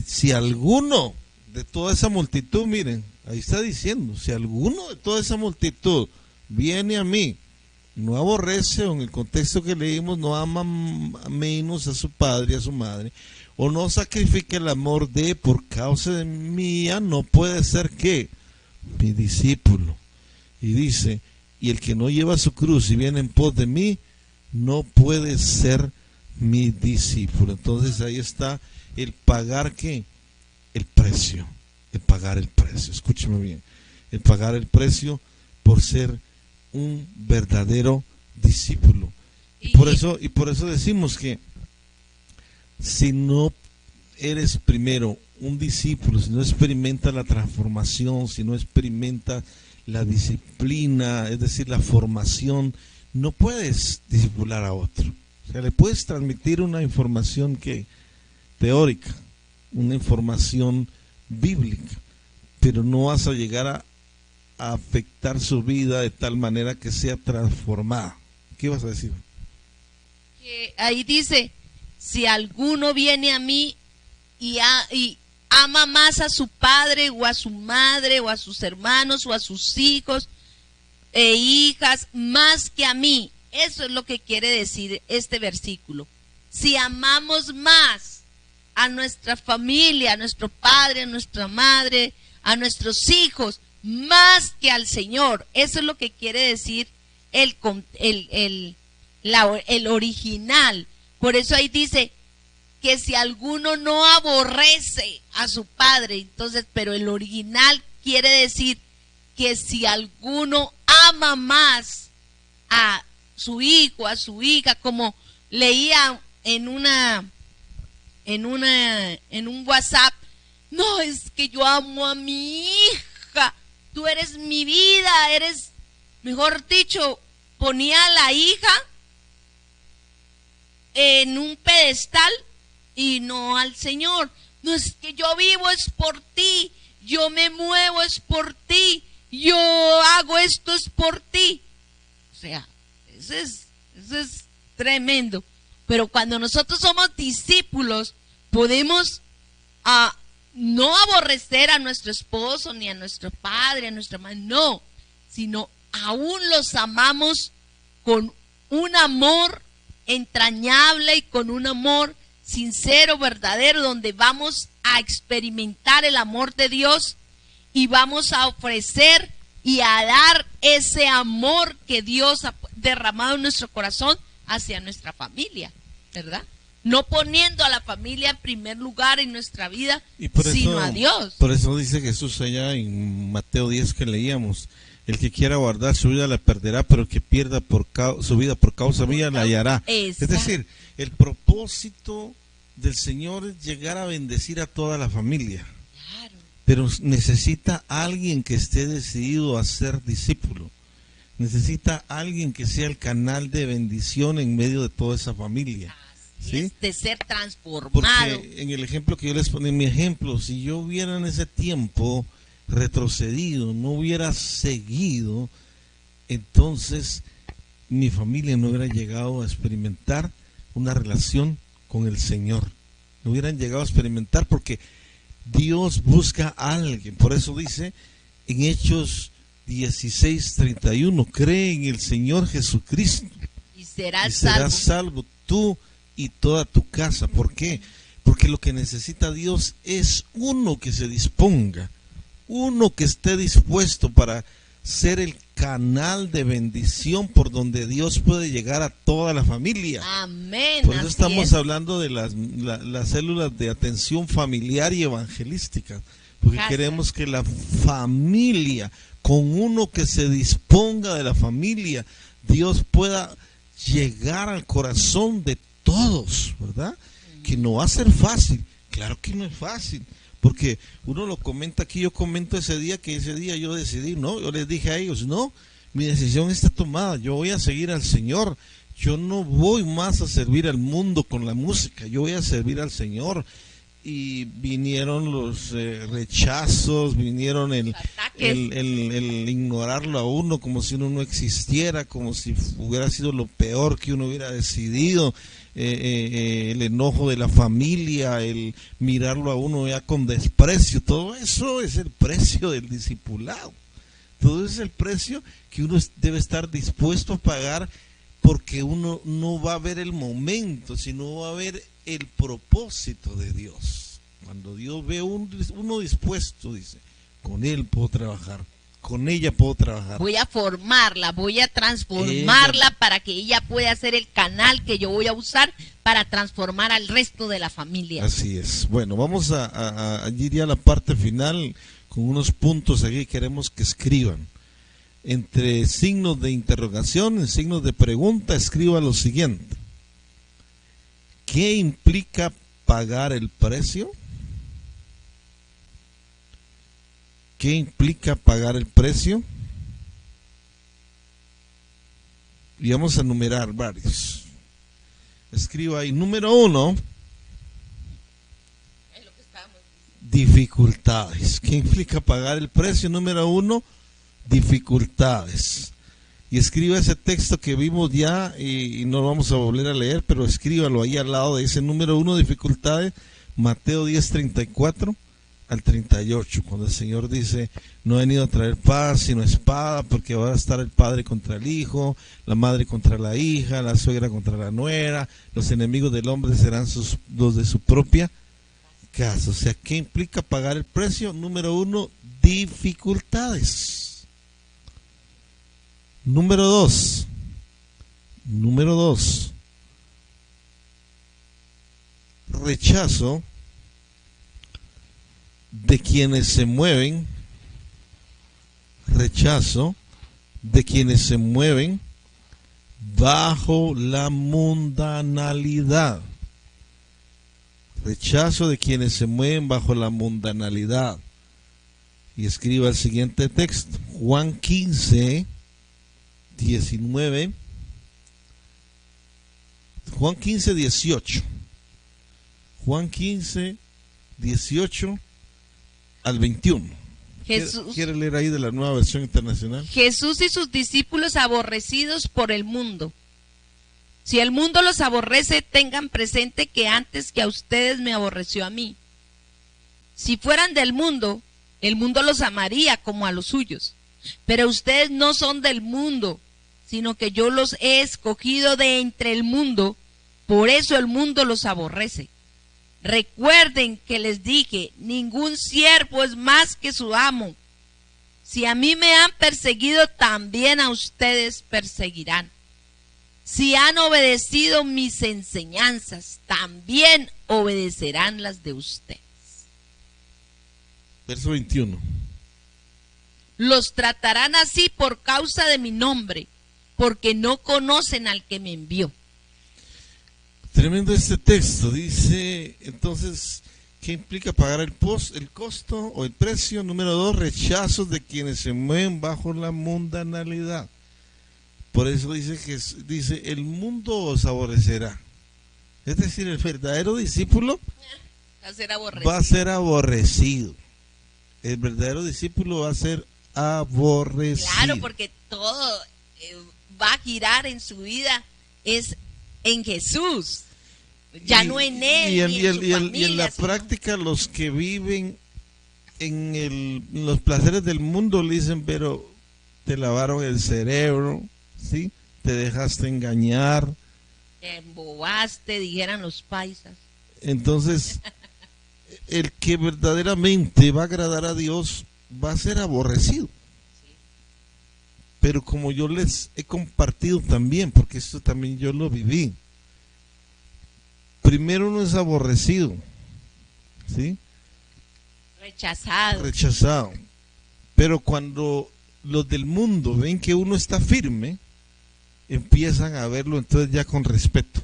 si alguno de toda esa multitud, miren, ahí está diciendo, si alguno de toda esa multitud viene a mí, no aborrece, o en el contexto que leímos, no ama menos a su padre y a su madre, o no sacrifica el amor por causa de mía, no puede ser que mi discípulo. Y dice, y el que no lleva su cruz y viene en pos de mí, no puede ser mi discípulo. Entonces ahí está el pagar ¿qué? El precio, escúcheme bien, el pagar el precio por ser un verdadero discípulo. Y por eso decimos que si no eres primero un discípulo, si no experimentas la transformación, si no experimentas la disciplina, es decir, la formación, no puedes discipular a otro. O sea, le puedes transmitir una información teórica, una información bíblica, pero no vas a llegar a afectar su vida de tal manera que sea transformada. ¿Qué vas a decir? Que ahí dice, si alguno viene a mí y ama más a su padre o a su madre o a sus hermanos o a sus hijos e hijas más que a mí, eso es lo que quiere decir este versículo. Si amamos más a nuestra familia, a nuestro padre, a nuestra madre, a nuestros hijos, más que al Señor, eso es lo que quiere decir el original. Por eso ahí dice que si alguno no aborrece a su padre, entonces, pero el original quiere decir que si alguno ama más a su hijo, a su hija, como leía en un WhatsApp, no, es que yo amo a mi hija, tú eres mi vida, mejor dicho, ponía a la hija en un pedestal y no al Señor. No, es que yo vivo es por ti, yo me muevo es por ti, yo hago esto es por ti. O sea, eso es tremendo. Pero cuando nosotros somos discípulos, podemos no aborrecer a nuestro esposo, ni a nuestro padre, a nuestra madre, no, sino aún los amamos con un amor entrañable y con un amor sincero, verdadero, donde vamos a experimentar el amor de Dios y vamos a ofrecer y a dar ese amor que Dios ha derramado en nuestro corazón hacia nuestra familia, ¿verdad? No poniendo a la familia en primer lugar en nuestra vida, sino a Dios. Por eso dice Jesús allá en Mateo 10 que leíamos, el que quiera guardar su vida la perderá, pero el que pierda su vida por causa mía la hallará. Es decir, el propósito del Señor es llegar a bendecir a toda la familia. Claro. Pero necesita alguien que esté decidido a ser discípulo. Necesita alguien que sea el canal de bendición en medio de toda esa familia. ¿Sí? De ser transformado. Porque en el ejemplo que yo les ponía, en mi ejemplo, si yo hubiera en ese tiempo retrocedido, no hubiera seguido, entonces mi familia no hubiera llegado a experimentar una relación con el Señor. No hubieran llegado a experimentar, porque Dios busca a alguien. Por eso dice en Hechos 16:31, cree en el Señor Jesucristo y serás salvo tú y toda tu casa. ¿Por qué? Porque lo que necesita Dios es uno que se disponga, uno que esté dispuesto para ser el canal de bendición por donde Dios puede llegar a toda la familia. Amén. Por eso estamos hablando de las células de atención familiar y evangelística, porque queremos que la familia, con uno que se disponga de la familia, Dios pueda llegar al corazón de todos, ¿verdad? Que no va a ser fácil. Claro que no es fácil, porque uno lo comenta aquí, yo comento ese día yo decidí, no, yo les dije a ellos, no, mi decisión está tomada, yo voy a seguir al Señor, yo no voy más a servir al mundo con la música, yo voy a servir al Señor. Y vinieron los rechazos, vinieron el ignorarlo a uno como si uno no existiera, como si hubiera sido lo peor que uno hubiera decidido, el enojo de la familia, el mirarlo a uno ya con desprecio. Todo eso es el precio del discipulado, todo eso es el precio que uno debe estar dispuesto a pagar, porque uno no va a ver el momento, sino va a ver el propósito de Dios. Cuando Dios ve uno dispuesto, dice, con él puedo trabajar, con ella puedo trabajar. Voy a formarla, voy a transformarla para que ella pueda ser el canal que yo voy a usar para transformar al resto de la familia. Así es. Bueno, vamos a ir ya a la parte final con unos puntos aquí que queremos que escriban. Entre signos de interrogación, en signos de pregunta, escriba lo siguiente. ¿Qué implica pagar el precio? ¿Qué implica pagar el precio? Y vamos a enumerar varios. Escriba ahí. Número 1. Dificultades. ¿Qué implica pagar el precio? Número 1. Dificultades. Y escriba ese texto que vimos ya y no lo vamos a volver a leer, pero escríbalo ahí al lado de ese número 1, dificultades, Mateo 10:34 al 38, cuando el Señor dice, no he venido a traer paz sino espada, porque va a estar el padre contra el hijo, la madre contra la hija, la suegra contra la nuera, los enemigos del hombre serán los de su propia casa. O sea, ¿qué implica pagar el precio? Número 1, dificultades. Número 2, rechazo de quienes se mueven, bajo la mundanalidad. Rechazo de quienes se mueven bajo la mundanalidad. Y escriba el siguiente texto, Juan 15, 19, Juan 15, 18. Juan 15, 18 al 21. ¿Quiere leer ahí de la Nueva Versión Internacional? Jesús y sus discípulos aborrecidos por el mundo. Si el mundo los aborrece, tengan presente que antes que a ustedes me aborreció a mí. Si fueran del mundo, el mundo los amaría como a los suyos. Pero ustedes no son del mundo, sino que yo los he escogido de entre el mundo, por eso el mundo los aborrece. Recuerden que les dije, ningún siervo es más que su amo. Si a mí me han perseguido, también a ustedes perseguirán. Si han obedecido mis enseñanzas, también obedecerán las de ustedes. Verso 21. Los tratarán así por causa de mi nombre, porque no conocen al que me envió. Tremendo este texto. Dice, entonces, ¿qué implica pagar el costo o el precio? Número 2, rechazos de quienes se mueven bajo la mundanalidad. Por eso dice, el mundo os aborrecerá. Es decir, el verdadero discípulo va a ser aborrecido. El verdadero discípulo va a ser aborrecido. Claro, porque todo va a girar en su vida es en Jesús, ya no en él y en la práctica los que viven en los placeres del mundo le dicen, pero te lavaron el cerebro, ¿sí? Te dejaste engañar. Te embobaste, dijeran los paisas. Entonces, el que verdaderamente va a agradar a Dios va a ser aborrecido. Pero como yo les he compartido también, porque esto también yo lo viví, primero uno es aborrecido, ¿sí? Rechazado. Pero cuando los del mundo ven que uno está firme, empiezan a verlo entonces ya con respeto.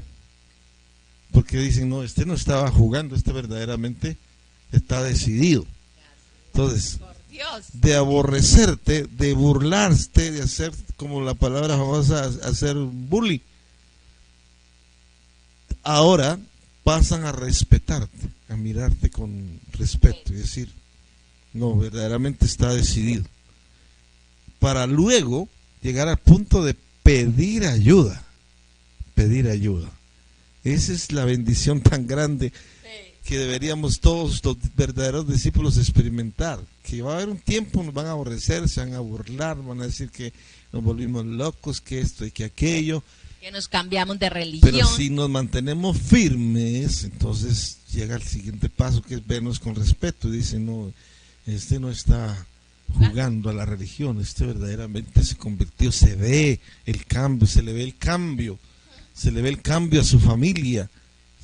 Porque dicen, no, este no estaba jugando, este verdaderamente está decidido. Entonces, de aborrecerte, de burlarte, de hacer, como la palabra famosa, hacer bullying, ahora pasan a respetarte, a mirarte con respeto y decir, no, verdaderamente está decidido. Para luego llegar al punto de pedir ayuda. Pedir ayuda. Esa es la bendición tan grande que deberíamos todos los verdaderos discípulos experimentar. Que va a haber un tiempo, nos van a aborrecer, se van a burlar, van a decir que nos volvimos locos, que esto y que aquello. Que nos cambiamos de religión. Pero si nos mantenemos firmes, entonces llega el siguiente paso, que es vernos con respeto. Y dicen, no, este no está jugando a la religión, este verdaderamente se convirtió, se ve el cambio, se le ve el cambio, se le ve el cambio a su familia,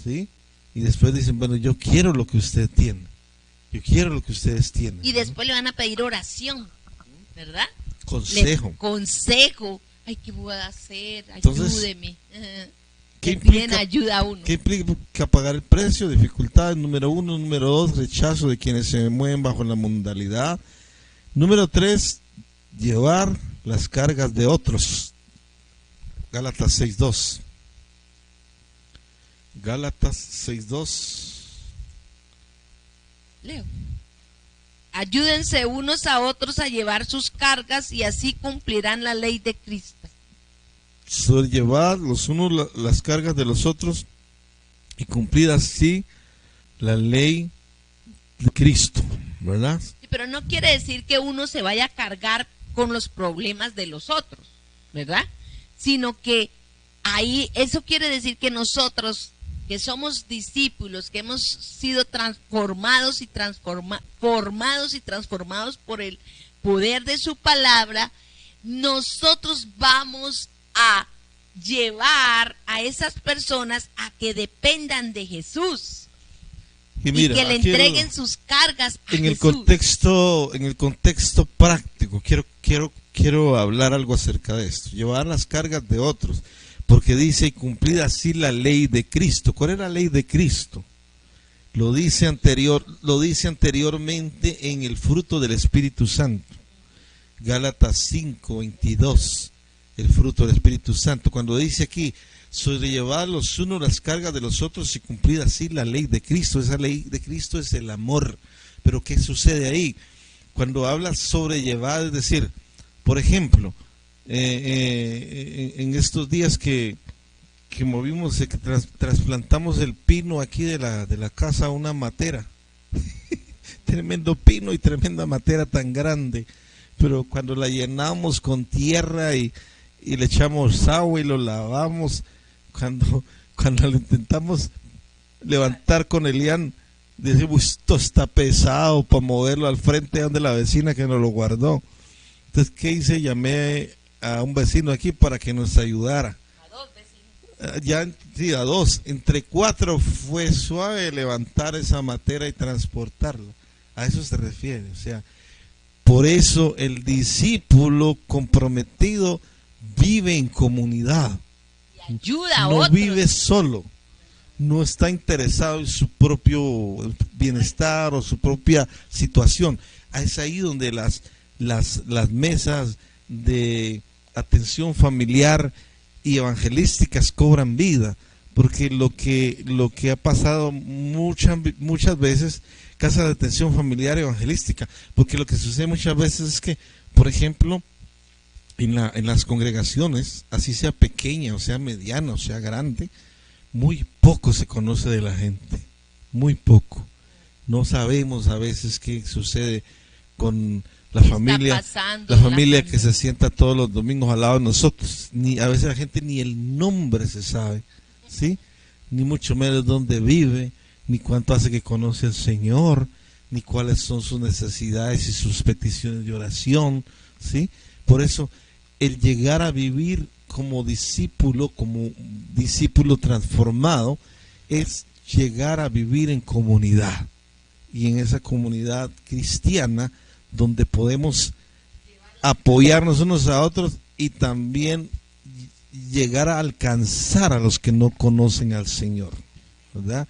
¿sí? Y después dicen, bueno, yo quiero lo que usted tiene, yo quiero lo que ustedes tienen. Y después le van a pedir oración, ¿verdad? Consejo. Ay, ¿qué voy a hacer? Entonces, ayúdeme. ¿Qué piden ayuda a uno? ¿Qué implica pagar el precio? Dificultades, número 1. Número 2, rechazo de quienes se mueven bajo la mundanalidad. Número 3, llevar las cargas de otros. Gálatas 6:2. Gálatas 6:2. Leo. Ayúdense unos a otros a llevar sus cargas y así cumplirán la ley de Cristo. Llevar los unos las cargas de los otros y cumplir así la ley de Cristo, ¿verdad? Sí, pero no quiere decir que uno se vaya a cargar con los problemas de los otros, ¿verdad? Sino que ahí, eso quiere decir que nosotros, que somos discípulos, que hemos sido transformados y formados y transformados por el poder de su palabra, nosotros vamos a llevar a esas personas a que dependan de Jesús y que le entreguen sus cargas a Jesús. En el contexto práctico, quiero hablar algo acerca de esto. Llevar las cargas de otros, porque dice, y cumplir así la ley de Cristo. ¿Cuál es la ley de Cristo? Lo dice anteriormente en el fruto del Espíritu Santo. Gálatas 5:22. El fruto del Espíritu Santo. Cuando dice aquí, sobrellevar los unos las cargas de los otros y cumplir así la ley de Cristo. Esa ley de Cristo es el amor. Pero ¿qué sucede ahí? Cuando habla sobrellevar, es decir, por ejemplo, en estos días que movimos, que trasplantamos el pino aquí de la casa a una matera. Tremendo pino y tremenda matera tan grande. Pero cuando la llenamos con tierra y le echamos agua y lo lavamos, cuando lo intentamos levantar con Elian, decimos, esto está pesado para moverlo al frente donde la vecina que nos lo guardó. Entonces, ¿qué hice? Llamé a un vecino aquí para que nos ayudara. ¿A dos vecinos? Sí, a dos. Entre 4 fue suave levantar esa matera y transportarla. A eso se refiere. O sea, por eso el discípulo comprometido vive en comunidad. Y ayuda a no otros. Vive solo. No está interesado en su propio bienestar o su propia situación. Es ahí donde las mesas de atención familiar y evangelísticas cobran vida. Porque lo que ha pasado muchas veces, casa de atención familiar evangelística, porque lo que sucede muchas veces es que, por ejemplo, en las congregaciones, así sea pequeña, o sea mediana, o sea grande, muy poco se conoce de la gente, muy poco. No sabemos a veces qué sucede con La familia, pasando la en familia que se sienta todos los domingos al lado de nosotros. A veces la gente ni el nombre se sabe, ¿sí? Ni mucho menos dónde vive, ni cuánto hace que conoce al Señor, ni cuáles son sus necesidades y sus peticiones de oración, ¿sí? Por eso, el llegar a vivir como discípulo transformado, es llegar a vivir en comunidad. Y en esa comunidad cristiana, donde podemos apoyarnos unos a otros y también llegar a alcanzar a los que no conocen al Señor, ¿verdad?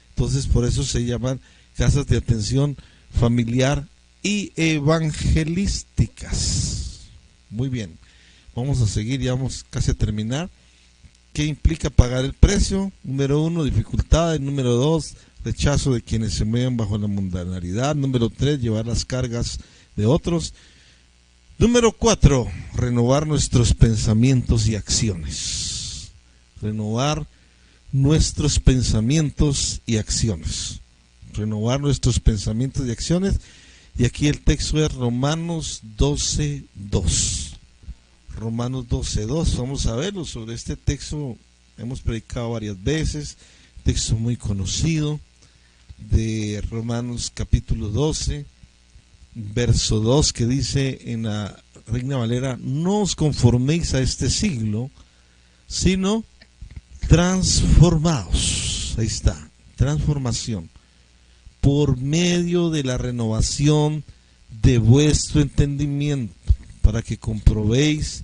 Entonces, por eso se llaman casas de atención familiar y evangelísticas. Muy bien, vamos a seguir, ya vamos casi a terminar. ¿Qué implica pagar el precio? Número 1, dificultades. Número 2, rechazo de quienes se mueven bajo la mundanalidad. Número 3, llevar las cargas de otros. Número 4, renovar nuestros pensamientos y acciones. Renovar nuestros pensamientos y acciones. Renovar nuestros pensamientos y acciones. Y aquí el texto es Romanos 12:2. Romanos 12:2. Vamos a verlo. Sobre este texto hemos predicado varias veces. Texto muy conocido de Romanos capítulo 12, verso 2, que dice en la Reina Valera: no os conforméis a este siglo, sino transformaos. Ahí está, transformación, por medio de la renovación de vuestro entendimiento, para que comprobéis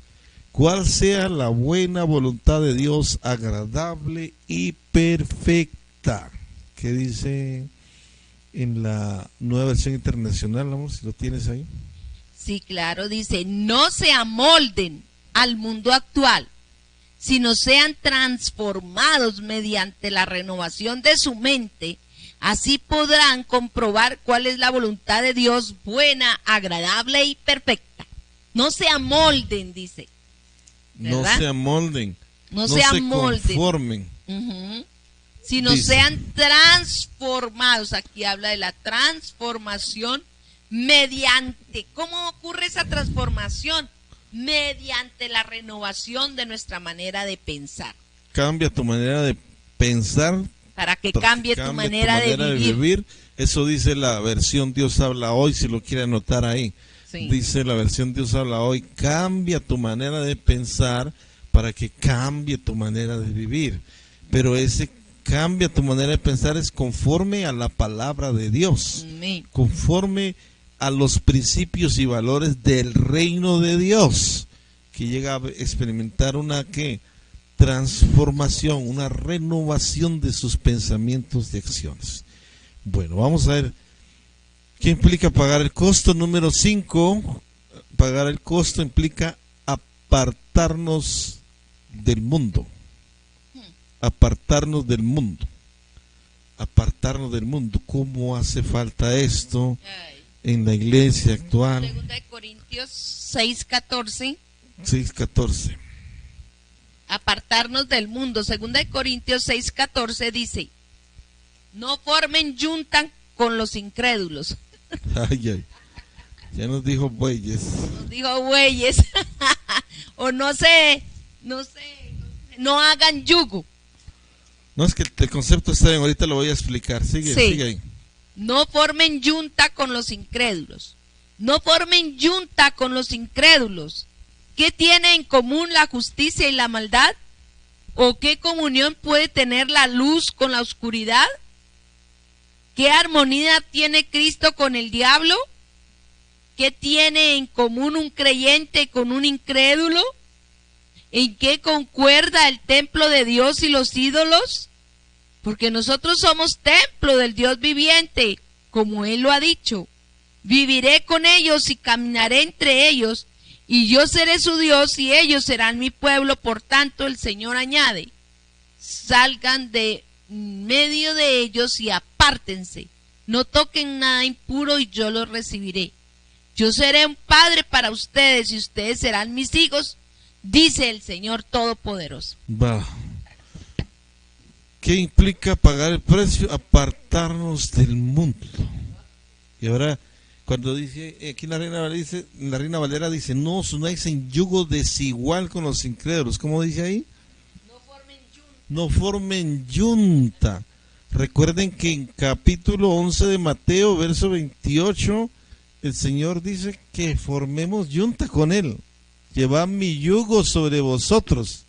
cuál sea la buena voluntad de Dios, agradable y perfecta. ¿Qué dice en la Nueva Versión Internacional? Vamos, si lo tienes ahí. Sí, claro, dice: no se amolden al mundo actual, sino sean transformados mediante la renovación de su mente. Así podrán comprobar cuál es la voluntad de Dios, buena, agradable y perfecta. No se amolden, dice. ¿Verdad? No se amolden. No se conformen. Sino dice, sean transformados. Aquí habla de la transformación mediante. ¿Cómo ocurre esa transformación? Mediante la renovación de nuestra manera de pensar. Cambia tu manera de pensar. Para que cambie tu manera de vivir. Eso dice la versión Dios habla hoy, si lo quiere anotar ahí. Sí. Dice la versión Dios habla hoy: cambia tu manera de pensar para que cambie tu manera de vivir. Pero ese cambia tu manera de pensar es conforme a la palabra de Dios, conforme a los principios y valores del reino de Dios, que llega a experimentar una transformación, una renovación de sus pensamientos y acciones. Bueno, vamos a ver qué implica pagar el costo. Número 5, pagar el costo implica apartarnos del mundo. Apartarnos del mundo. Apartarnos del mundo. ¿Cómo hace falta esto en la iglesia actual? 2 Corintios 6:14. 6:14. Apartarnos del mundo. 2 Corintios 6:14 dice: no formen yunta con los incrédulos. Ay. Ya nos dijo bueyes. Nos dijo bueyes. O no hagan yugo. No, es que el concepto está bien, ahorita lo voy a explicar. Sigue ahí. No formen yunta con los incrédulos. No formen yunta con los incrédulos. ¿Qué tiene en común la justicia y la maldad? ¿O qué comunión puede tener la luz con la oscuridad? ¿Qué armonía tiene Cristo con el diablo? ¿Qué tiene en común un creyente con un incrédulo? ¿En qué concuerda el templo de Dios y los ídolos? Porque nosotros somos templo del Dios viviente, como Él lo ha dicho. Viviré con ellos y caminaré entre ellos, y yo seré su Dios y ellos serán mi pueblo. Por tanto, el Señor añade: salgan de medio de ellos y apártense. No toquen nada impuro y yo los recibiré. Yo seré un padre para ustedes y ustedes serán mis hijos, dice el Señor Todopoderoso. ¿Qué implica pagar el precio? Apartarnos del mundo. Y ahora, Cuando dice, aquí en la Reina Valera dice, no os unáis en yugo desigual con los incrédulos. ¿Cómo dice ahí? No formen yunta. Recuerden que en capítulo 11 de Mateo, verso 28, el Señor dice que formemos yunta con Él. Llevad mi yugo sobre vosotros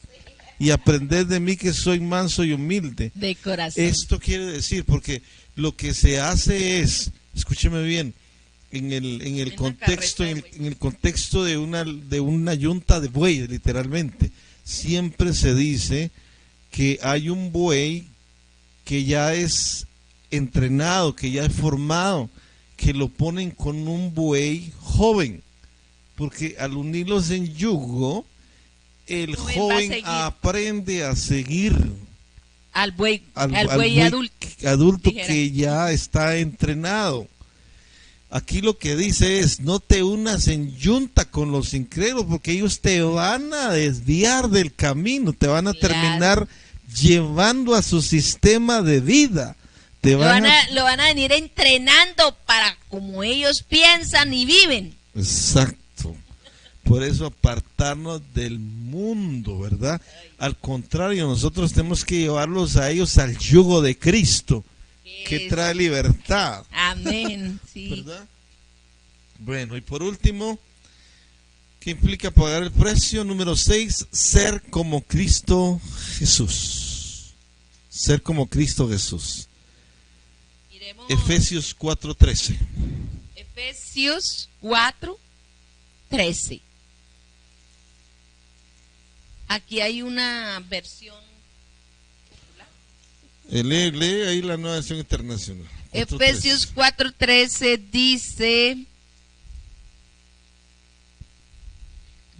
y aprended de mí que soy manso y humilde. De corazón. Esto quiere decir, porque lo que se hace es, escúcheme bien, en el contexto de una yunta de bueyes, literalmente, siempre se dice que hay un buey que ya es entrenado, que ya es formado, que lo ponen con un buey joven, porque al unirlos en yugo, el joven aprende a seguir al buey adulto que ya está entrenado. Aquí lo que dice es, no te unas en yunta con los incrédulos, porque ellos te van a desviar del camino, te van a terminar llevando a su sistema de vida. Lo van a venir entrenando para como ellos piensan y viven. Exacto. Por eso apartarnos del mundo, ¿verdad? Al contrario, nosotros tenemos que llevarlos a ellos al yugo de Cristo, que trae libertad. Amén. Sí. ¿Verdad? Bueno, y por último, ¿qué implica pagar el precio? Número 6, ser como Cristo Jesús. Ser como Cristo Jesús. Miremos Efesios 4:13. Efesios 4:13. Aquí hay una versión. Lee ahí la Nueva Versión Internacional. Efesios 4:13 dice: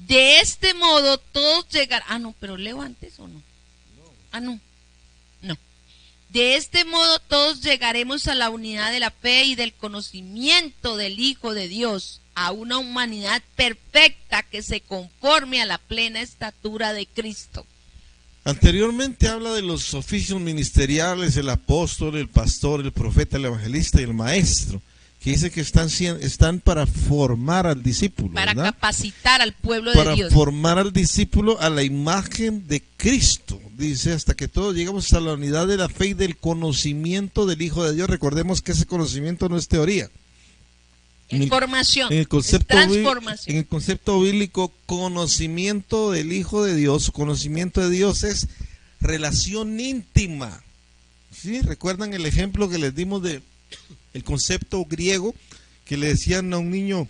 de este modo todos llegarán. No, pero leo antes o no. No. De este modo todos llegaremos a la unidad de la fe y del conocimiento del Hijo de Dios, a una humanidad perfecta que se conforme a la plena estatura de Cristo. Anteriormente habla de los oficios ministeriales, el apóstol, el pastor, el profeta, el evangelista y el maestro, que dice que están para formar al discípulo, para ¿verdad? Capacitar al pueblo de Dios. Para formar al discípulo a la imagen de Cristo, dice, hasta que todos llegamos a la unidad de la fe y del conocimiento del Hijo de Dios. Recordemos que ese conocimiento no es teoría. Información, en el concepto transformación. En el concepto bíblico, conocimiento del Hijo de Dios, conocimiento de Dios es relación íntima. ¿Sí? ¿Recuerdan el ejemplo que les dimos de el concepto griego, que le decían a un niño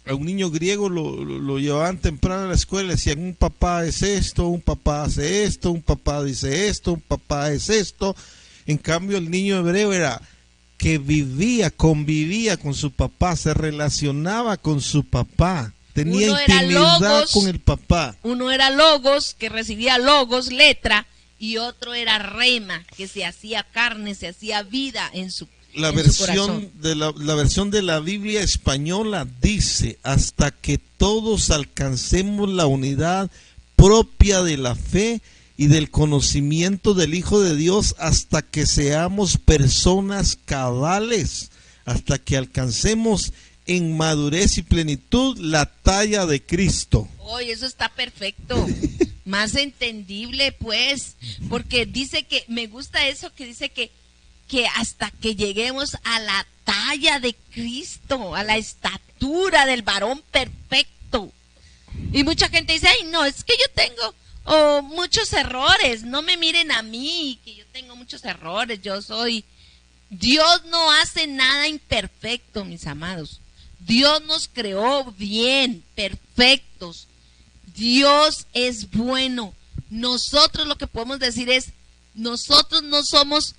griego, lo llevaban temprano a la escuela, le decían, un papá es esto, un papá hace esto, un papá dice esto, un papá es esto? En cambio, el niño hebreo era que convivía con su papá, se relacionaba con su papá, tenía intimidad con el papá. Uno era logos, que recibía logos, letra, y otro era rema, que se hacía carne, se hacía vida en su corazón. La versión de la Biblia española dice, hasta que todos alcancemos la unidad propia de la fe y del conocimiento del Hijo de Dios, hasta que seamos personas cabales, hasta que alcancemos en madurez y plenitud la talla de Cristo. Oye, eso está perfecto. Más entendible, pues, porque dice que, me gusta eso que dice que hasta que lleguemos a la talla de Cristo, a la estatura del varón perfecto. Y mucha gente dice, ay, no, es que yo tengo muchos errores, no me miren a mí, que yo tengo muchos errores, Dios no hace nada imperfecto, mis amados. Dios nos creó bien, perfectos. Dios es bueno. Nosotros lo que podemos decir es, nosotros no somos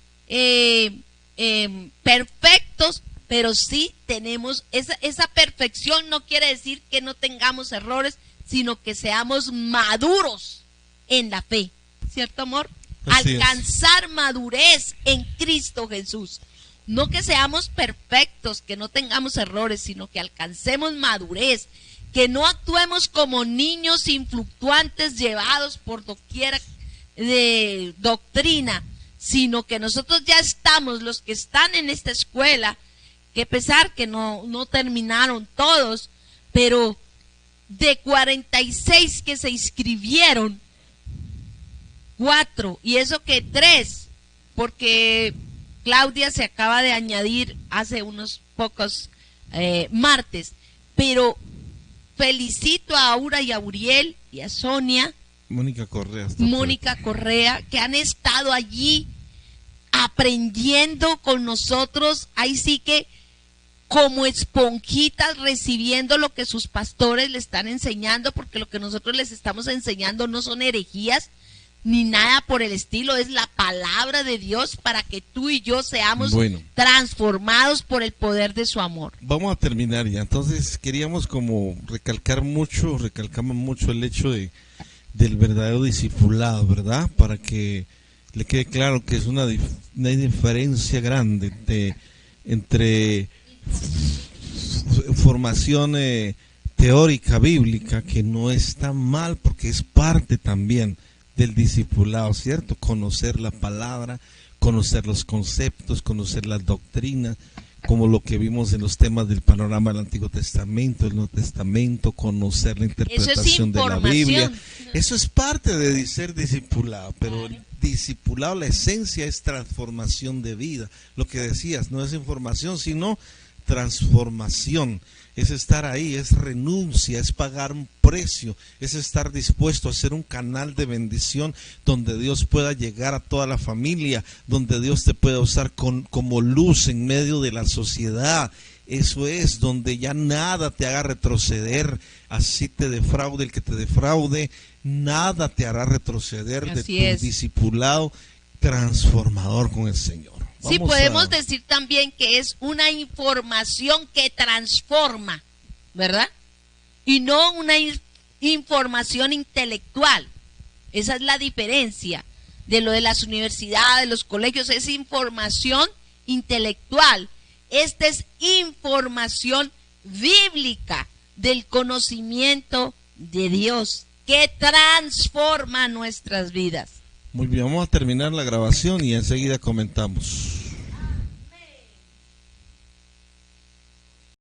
perfectos, pero sí tenemos esa perfección. No quiere decir que no tengamos errores, sino que seamos maduros en la fe, ¿cierto, amor? Alcanzar madurez en Cristo Jesús. No que seamos perfectos, que no tengamos errores, sino que alcancemos madurez, que no actuemos como niños influctuantes llevados por doquiera de doctrina, sino que nosotros ya estamos, los que están en esta escuela, qué pesar que no terminaron todos, pero de 46 que se inscribieron, 4, y eso que 3, porque Claudia se acaba de añadir hace unos pocos martes, pero felicito a Aura y a Uriel y a Sonia, Mónica Correa, que han estado allí aprendiendo con nosotros, ahí sí que como esponjitas recibiendo lo que sus pastores le están enseñando, porque lo que nosotros les estamos enseñando no son herejías ni nada por el estilo, es la palabra de Dios para que tú y yo seamos transformados por el poder de su amor. Vamos a terminar ya. Entonces queríamos como recalcamos mucho el hecho del verdadero discipulado, ¿verdad? Para que le quede claro que es una diferencia grande entre formación teórica bíblica, que no está mal porque es parte también del discipulado, ¿cierto? Conocer la palabra, conocer los conceptos, conocer las doctrinas, como lo que vimos en los temas del panorama del Antiguo Testamento, el Nuevo Testamento, conocer la interpretación de la Biblia. Eso es parte de ser discipulado, pero el discipulado, la esencia es transformación de vida. Lo que decías, no es información, sino transformación. Es estar ahí, es renuncia, es pagar un precio, es estar dispuesto a ser un canal de bendición donde Dios pueda llegar a toda la familia, donde Dios te pueda usar como luz en medio de la sociedad. Eso es, donde ya nada te haga retroceder, así te defraude el que te defraude, nada te hará retroceder de tu discipulado transformador con el Señor. Sí, podemos decir también que es una información que transforma, ¿verdad? Y no una información intelectual. Esa es la diferencia de lo de las universidades, los colegios, es información intelectual. Esta es información bíblica del conocimiento de Dios que transforma nuestras vidas. Muy bien, vamos a terminar la grabación y enseguida comentamos.